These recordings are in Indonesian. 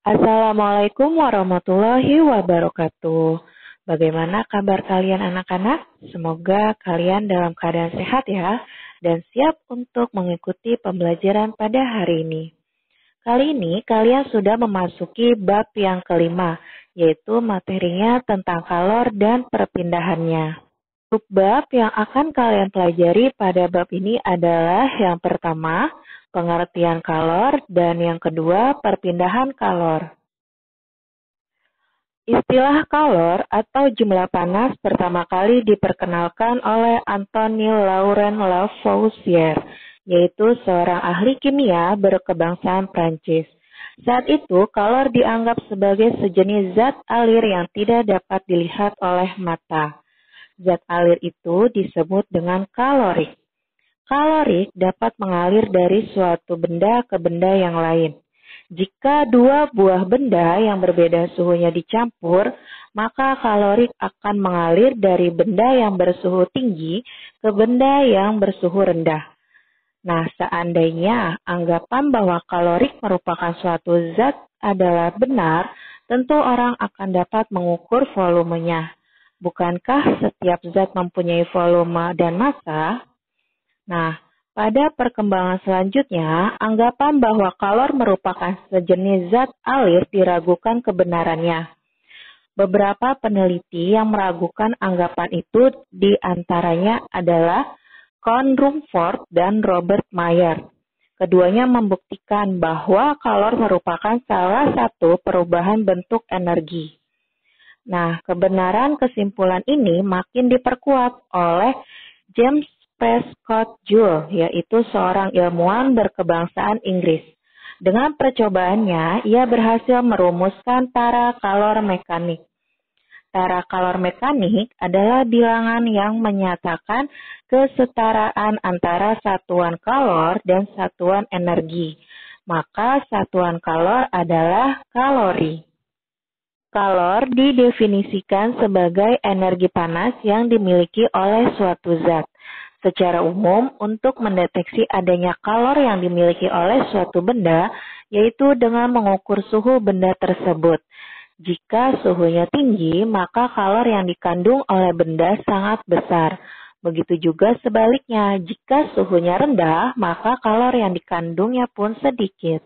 Assalamualaikum warahmatullahi wabarakatuh. Bagaimana kabar kalian anak-anak? Semoga kalian dalam keadaan sehat ya, dan siap untuk mengikuti pembelajaran pada hari ini. Kali ini kalian sudah memasuki bab yang kelima, yaitu materinya tentang kalor dan perpindahannya. Bab yang akan kalian pelajari pada bab ini adalah yang pertama, pengertian kalor, dan yang kedua, perpindahan kalor. Istilah kalor atau jumlah panas pertama kali diperkenalkan oleh Anthony Laurent Lavoisier, yaitu seorang ahli kimia berkebangsaan Prancis. Saat itu, kalor dianggap sebagai sejenis zat alir yang tidak dapat dilihat oleh mata. Zat alir itu disebut dengan kalorik. Kalorik dapat mengalir dari suatu benda ke benda yang lain. Jika dua buah benda yang berbeda suhunya dicampur, maka kalorik akan mengalir dari benda yang bersuhu tinggi ke benda yang bersuhu rendah. Nah, seandainya anggapan bahwa kalorik merupakan suatu zat adalah benar, tentu orang akan dapat mengukur volumenya. Bukankah setiap zat mempunyai volume dan massa? Nah, pada perkembangan selanjutnya, anggapan bahwa kalor merupakan sejenis zat alir diragukan kebenarannya. Beberapa peneliti yang meragukan anggapan itu diantaranya adalah Kohn Rumford dan Robert Mayer. Keduanya membuktikan bahwa kalor merupakan salah satu perubahan bentuk energi. Nah, kebenaran kesimpulan ini makin diperkuat oleh James Prescott Joule, yaitu seorang ilmuwan berkebangsaan Inggris. Dengan percobaannya, ia berhasil merumuskan tara kalor mekanik. Tara kalor mekanik adalah bilangan yang menyatakan kesetaraan antara satuan kalor dan satuan energi. Maka satuan kalor adalah kalori. Kalor didefinisikan sebagai energi panas yang dimiliki oleh suatu zat. Secara umum, untuk mendeteksi adanya kalor yang dimiliki oleh suatu benda, yaitu dengan mengukur suhu benda tersebut. Jika suhunya tinggi, maka kalor yang dikandung oleh benda sangat besar. Begitu juga sebaliknya, jika suhunya rendah, maka kalor yang dikandungnya pun sedikit.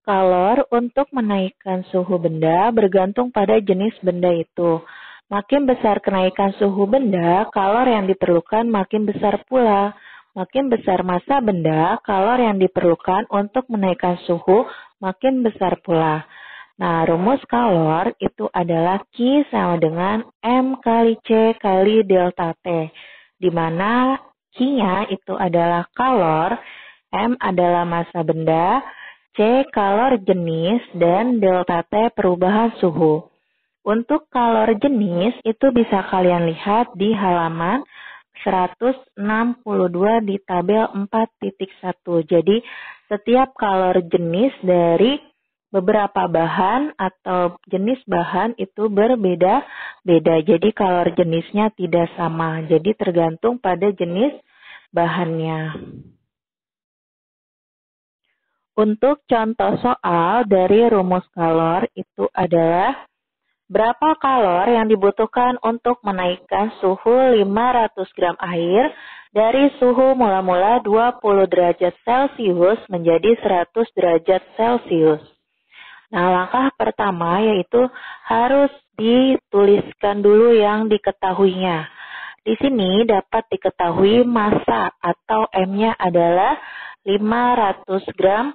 Kalor untuk menaikkan suhu benda bergantung pada jenis benda itu. Makin besar kenaikan suhu benda, kalor yang diperlukan makin besar pula. Makin besar massa benda, kalor yang diperlukan untuk menaikkan suhu makin besar pula. Nah, rumus kalor itu adalah Q sama dengan M kali C kali delta T, di mana Q-nya itu adalah kalor, M adalah massa benda, C kalor jenis, dan delta T perubahan suhu. Untuk kalor jenis itu bisa kalian lihat di halaman 162 di tabel 4.1. Jadi setiap kalor jenis dari beberapa bahan atau jenis bahan itu berbeda-beda. Jadi kalor jenisnya tidak sama. Jadi tergantung pada jenis bahannya. Untuk contoh soal dari rumus kalor itu adalah berapa kalor yang dibutuhkan untuk menaikkan suhu 500 gram air dari suhu mula-mula 20 derajat Celcius menjadi 100 derajat Celcius. Nah, langkah pertama yaitu harus dituliskan dulu yang diketahuinya. Di sini dapat diketahui massa atau M-nya adalah 500 gram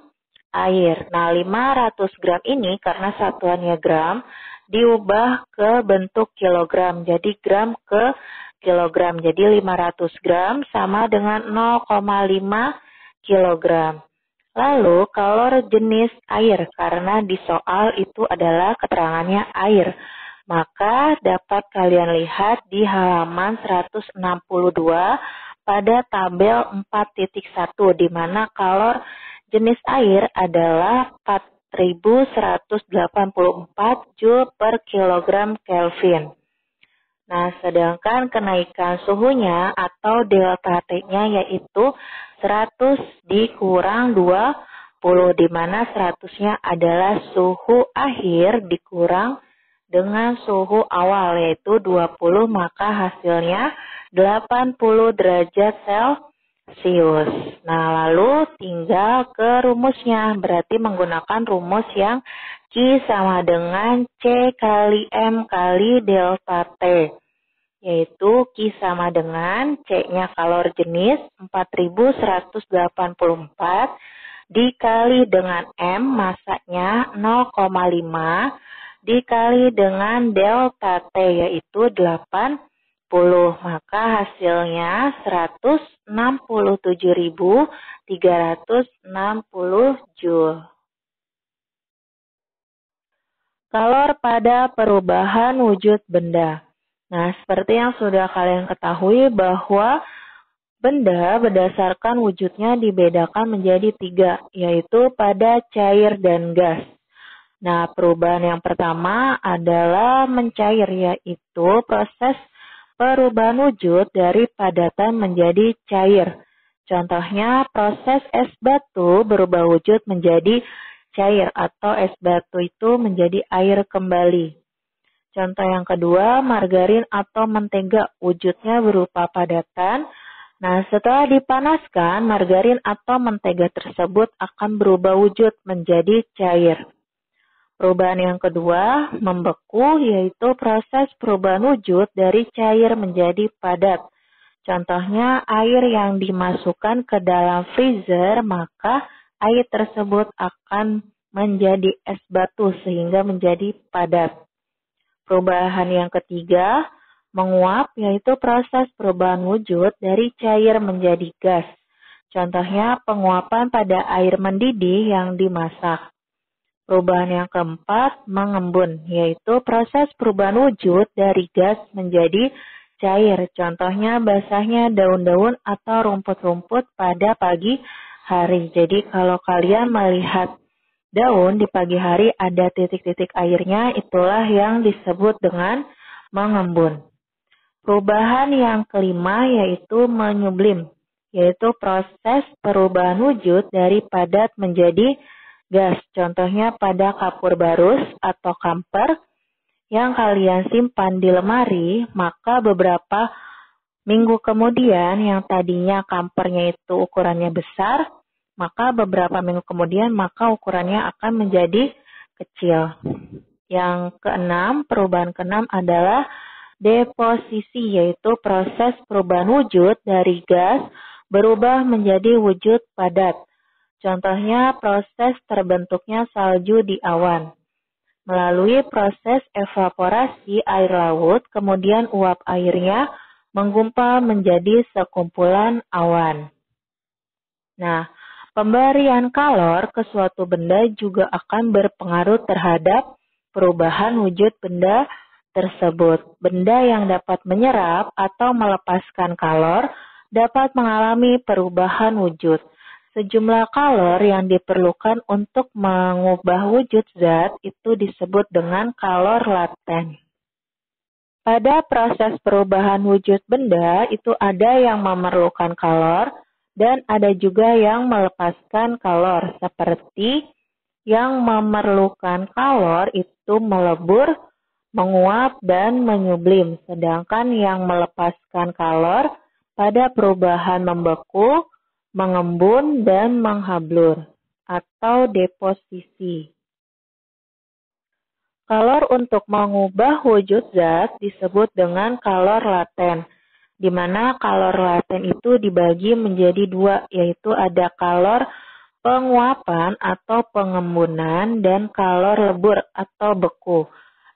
air. Nah, 500 gram ini karena satuannya gram, diubah ke bentuk kilogram. Jadi gram ke kilogram. Jadi 500 gram sama dengan 0,5 kilogram. Lalu kalor jenis air, karena di soal itu adalah keterangannya air. Maka dapat kalian lihat di halaman 162 pada tabel 4.1, di mana kalor jenis air adalah 4184 Joule per kilogram Kelvin. Nah, sedangkan kenaikan suhunya atau delta T-nya yaitu 100 dikurang 20 di mana 100-nya adalah suhu akhir dikurang dengan suhu awal yaitu 20, maka hasilnya 80 derajat Celcius. Nah, lalu tinggal ke rumusnya, berarti menggunakan rumus yang Q sama dengan C kali M kali delta T. Yaitu Q sama dengan C-nya kalor jenis 4184 dikali dengan M masanya 0,5 dikali dengan delta T yaitu 80, maka hasilnya 167.360 Joule. Kalor pada perubahan wujud benda. Nah, seperti yang sudah kalian ketahui bahwa benda berdasarkan wujudnya dibedakan menjadi 3, yaitu pada cair dan gas. Nah, perubahan yang pertama adalah mencair, yaitu proses perubahan wujud dari padatan menjadi cair. Contohnya, proses es batu berubah wujud menjadi cair atau es batu itu menjadi air kembali. Contoh yang kedua, margarin atau mentega wujudnya berupa padatan. Nah, setelah dipanaskan, margarin atau mentega tersebut akan berubah wujud menjadi cair. Perubahan yang kedua, membeku, yaitu proses perubahan wujud dari cair menjadi padat. Contohnya, air yang dimasukkan ke dalam freezer, maka air tersebut akan menjadi es batu sehingga menjadi padat. Perubahan yang ketiga, menguap, yaitu proses perubahan wujud dari cair menjadi gas. Contohnya, penguapan pada air mendidih yang dimasak. Perubahan yang keempat, mengembun, yaitu proses perubahan wujud dari gas menjadi cair. Contohnya basahnya daun-daun atau rumput-rumput pada pagi hari. Jadi kalau kalian melihat daun di pagi hari ada titik-titik airnya, itulah yang disebut dengan mengembun. Perubahan yang kelima yaitu menyublim, yaitu proses perubahan wujud dari padat menjadi gas. Contohnya pada kapur barus atau kamper yang kalian simpan di lemari, maka beberapa minggu kemudian yang tadinya kampernya itu ukurannya besar, maka beberapa minggu kemudian maka ukurannya akan menjadi kecil. Yang keenam, perubahan keenam adalah deposisi, yaitu proses perubahan wujud dari gas berubah menjadi wujud padat. Contohnya proses terbentuknya salju di awan. Melalui proses evaporasi air laut, kemudian uap airnya menggumpal menjadi sekumpulan awan. Nah, pemberian kalor ke suatu benda juga akan berpengaruh terhadap perubahan wujud benda tersebut. Benda yang dapat menyerap atau melepaskan kalor dapat mengalami perubahan wujud. Sejumlah kalor yang diperlukan untuk mengubah wujud zat itu disebut dengan kalor laten. Pada proses perubahan wujud benda itu ada yang memerlukan kalor dan ada juga yang melepaskan kalor. Seperti yang memerlukan kalor itu melebur, menguap, dan menyublim. Sedangkan yang melepaskan kalor pada perubahan membeku, mengembun, dan menghablur atau deposisi. Kalor untuk mengubah wujud zat disebut dengan kalor laten, di mana kalor laten itu dibagi menjadi dua, yaitu ada kalor penguapan atau pengembunan dan kalor lebur atau beku,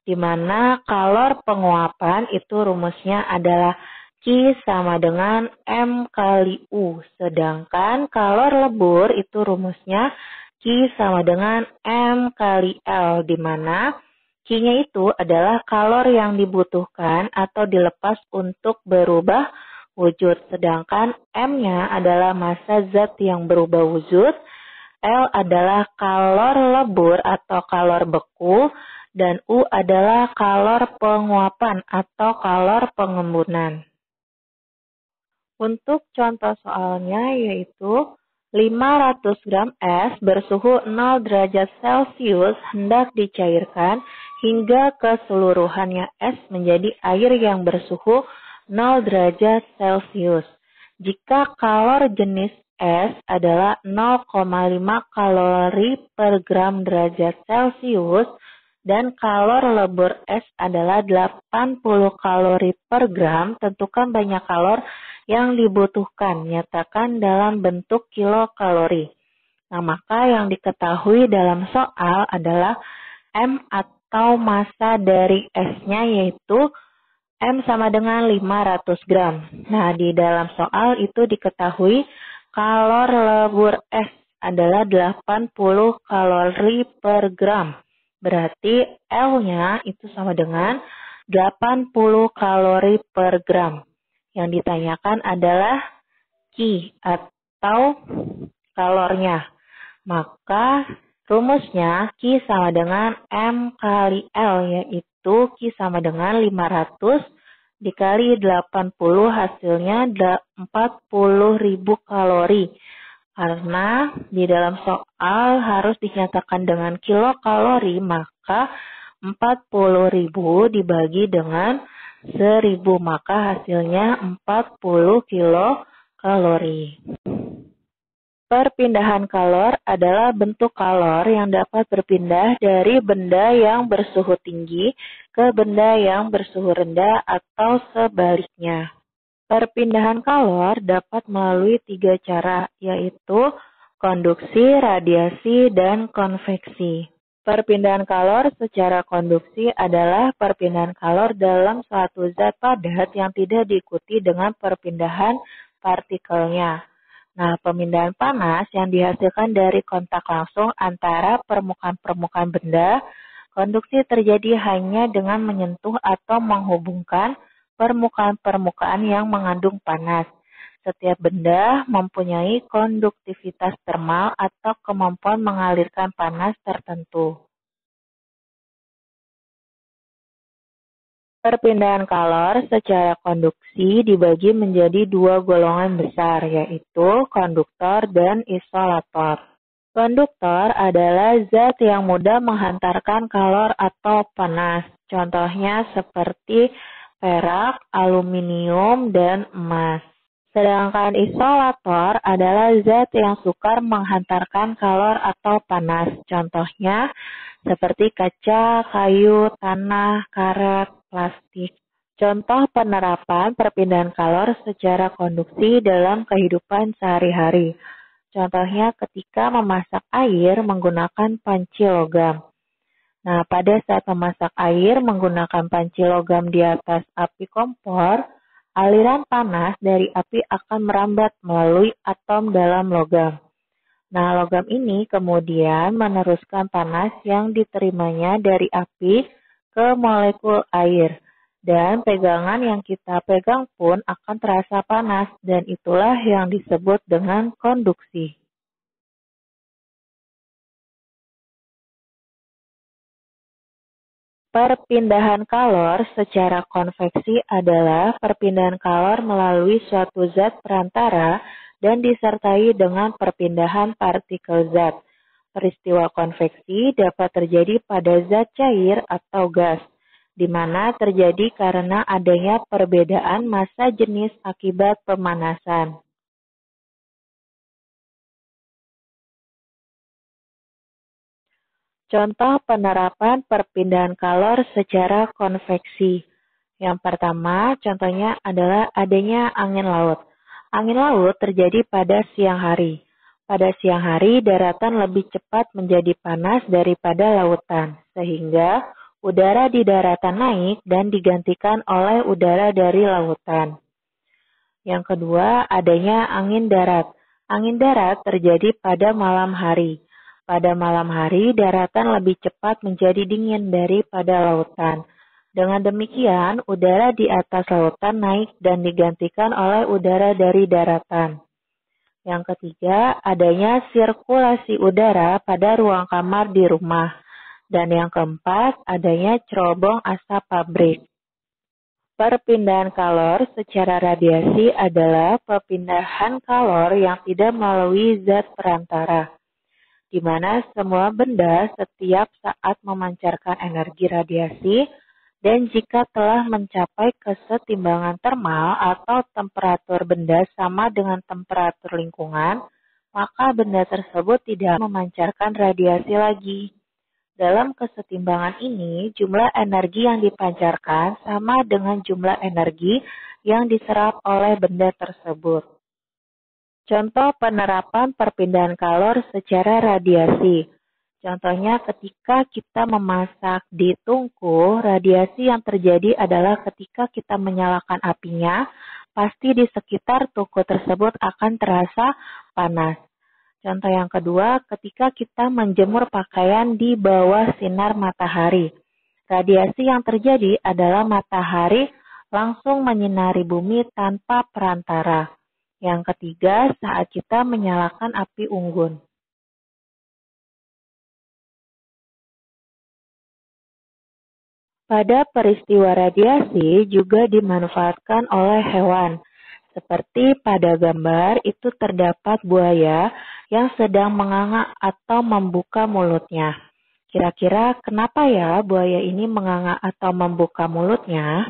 di mana kalor penguapan itu rumusnya adalah Q sama dengan M kali U. Sedangkan kalor lebur itu rumusnya Q sama dengan M kali L, di mana Q-nya itu adalah kalor yang dibutuhkan atau dilepas untuk berubah wujud. Sedangkan M-nya adalah massa zat yang berubah wujud. L adalah kalor lebur atau kalor beku. Dan U adalah kalor penguapan atau kalor pengembunan. Untuk contoh soalnya yaitu 500 gram es bersuhu 0 derajat Celcius hendak dicairkan hingga keseluruhannya es menjadi air yang bersuhu 0 derajat Celcius. Jika kalor jenis es adalah 0,5 kalori per gram derajat Celcius dan kalor lebur es adalah 80 kalori per gram, tentukan banyak kalor yang dibutuhkan, nyatakan dalam bentuk kilokalori. Nah, maka yang diketahui dalam soal adalah M atau massa dari esnya, yaitu M sama dengan 500 gram. Nah, di dalam soal itu diketahui kalor lebur es adalah 80 kalori per gram. Berarti L-nya itu sama dengan 80 kalori per gram. Yang ditanyakan adalah Q atau kalornya. Maka rumusnya Q sama dengan M kali L, yaitu Q sama dengan 500 dikali 80 hasilnya 40.000 kalori. Karena di dalam soal harus dinyatakan dengan kilokalori, maka 40.000 dibagi dengan 1.000, maka hasilnya 40 kilokalori. Perpindahan kalor adalah bentuk kalor yang dapat berpindah dari benda yang bersuhu tinggi ke benda yang bersuhu rendah atau sebaliknya. Perpindahan kalor dapat melalui 3 cara, yaitu konduksi, radiasi, dan konveksi. Perpindahan kalor secara konduksi adalah perpindahan kalor dalam suatu zat padat yang tidak diikuti dengan perpindahan partikelnya. Nah, pemindahan panas yang dihasilkan dari kontak langsung antara permukaan-permukaan benda, konduksi terjadi hanya dengan menyentuh atau menghubungkan permukaan-permukaan yang mengandung panas. Setiap benda mempunyai konduktivitas termal atau kemampuan mengalirkan panas tertentu. Perpindahan kalor secara konduksi dibagi menjadi 2 golongan besar, yaitu konduktor dan isolator. Konduktor adalah zat yang mudah menghantarkan kalor atau panas. Contohnya seperti perak, aluminium, dan emas. Sedangkan isolator adalah zat yang sukar menghantarkan kalor atau panas. Contohnya seperti kaca, kayu, tanah, karet, plastik. Contoh penerapan perpindahan kalor secara konduksi dalam kehidupan sehari-hari. Contohnya ketika memasak air menggunakan panci logam. Nah, pada saat memasak air menggunakan panci logam di atas api kompor, aliran panas dari api akan merambat melalui atom dalam logam. Nah, logam ini kemudian meneruskan panas yang diterimanya dari api ke molekul air. Dan pegangan yang kita pegang pun akan terasa panas, dan itulah yang disebut dengan konduksi. Perpindahan kalor secara konveksi adalah perpindahan kalor melalui suatu zat perantara dan disertai dengan perpindahan partikel zat. Peristiwa konveksi dapat terjadi pada zat cair atau gas, di mana terjadi karena adanya perbedaan massa jenis akibat pemanasan. Contoh penerapan perpindahan kalor secara konveksi. Yang pertama, contohnya adalah adanya angin laut. Angin laut terjadi pada siang hari. Pada siang hari, daratan lebih cepat menjadi panas daripada lautan, sehingga udara di daratan naik dan digantikan oleh udara dari lautan. Yang kedua, adanya angin darat. Angin darat terjadi pada malam hari. Pada malam hari, daratan lebih cepat menjadi dingin daripada lautan. Dengan demikian, udara di atas lautan naik dan digantikan oleh udara dari daratan. Yang ketiga, adanya sirkulasi udara pada ruang kamar di rumah. Dan yang keempat, adanya cerobong asap pabrik. Perpindahan kalor secara radiasi adalah perpindahan kalor yang tidak melalui zat perantara, di mana semua benda setiap saat memancarkan energi radiasi, dan jika telah mencapai kesetimbangan termal atau temperatur benda sama dengan temperatur lingkungan, maka benda tersebut tidak memancarkan radiasi lagi. Dalam kesetimbangan ini, jumlah energi yang dipancarkan sama dengan jumlah energi yang diserap oleh benda tersebut. Contoh penerapan perpindahan kalor secara radiasi. Contohnya ketika kita memasak di tungku, radiasi yang terjadi adalah ketika kita menyalakan apinya, pasti di sekitar tungku tersebut akan terasa panas. Contoh yang kedua, ketika kita menjemur pakaian di bawah sinar matahari. Radiasi yang terjadi adalah matahari langsung menyinari bumi tanpa perantara. Yang ketiga, saat kita menyalakan api unggun. Pada peristiwa radiasi juga dimanfaatkan oleh hewan. Seperti pada gambar itu terdapat buaya yang sedang menganga atau membuka mulutnya. Kira-kira kenapa ya buaya ini menganga atau membuka mulutnya?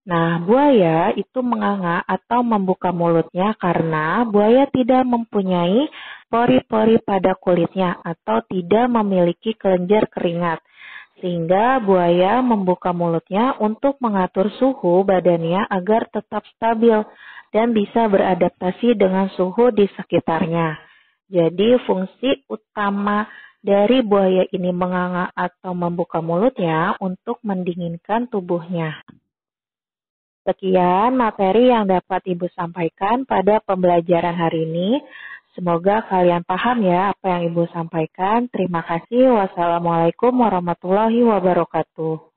Nah, buaya itu menganga atau membuka mulutnya karena buaya tidak mempunyai pori-pori pada kulitnya atau tidak memiliki kelenjar keringat. Sehingga buaya membuka mulutnya untuk mengatur suhu badannya agar tetap stabil dan bisa beradaptasi dengan suhu di sekitarnya. Jadi fungsi utama dari buaya ini menganga atau membuka mulutnya untuk mendinginkan tubuhnya. Sekian materi yang dapat Ibu sampaikan pada pembelajaran hari ini. Semoga kalian paham ya apa yang Ibu sampaikan. Terima kasih. Wassalamualaikum warahmatullahi wabarakatuh.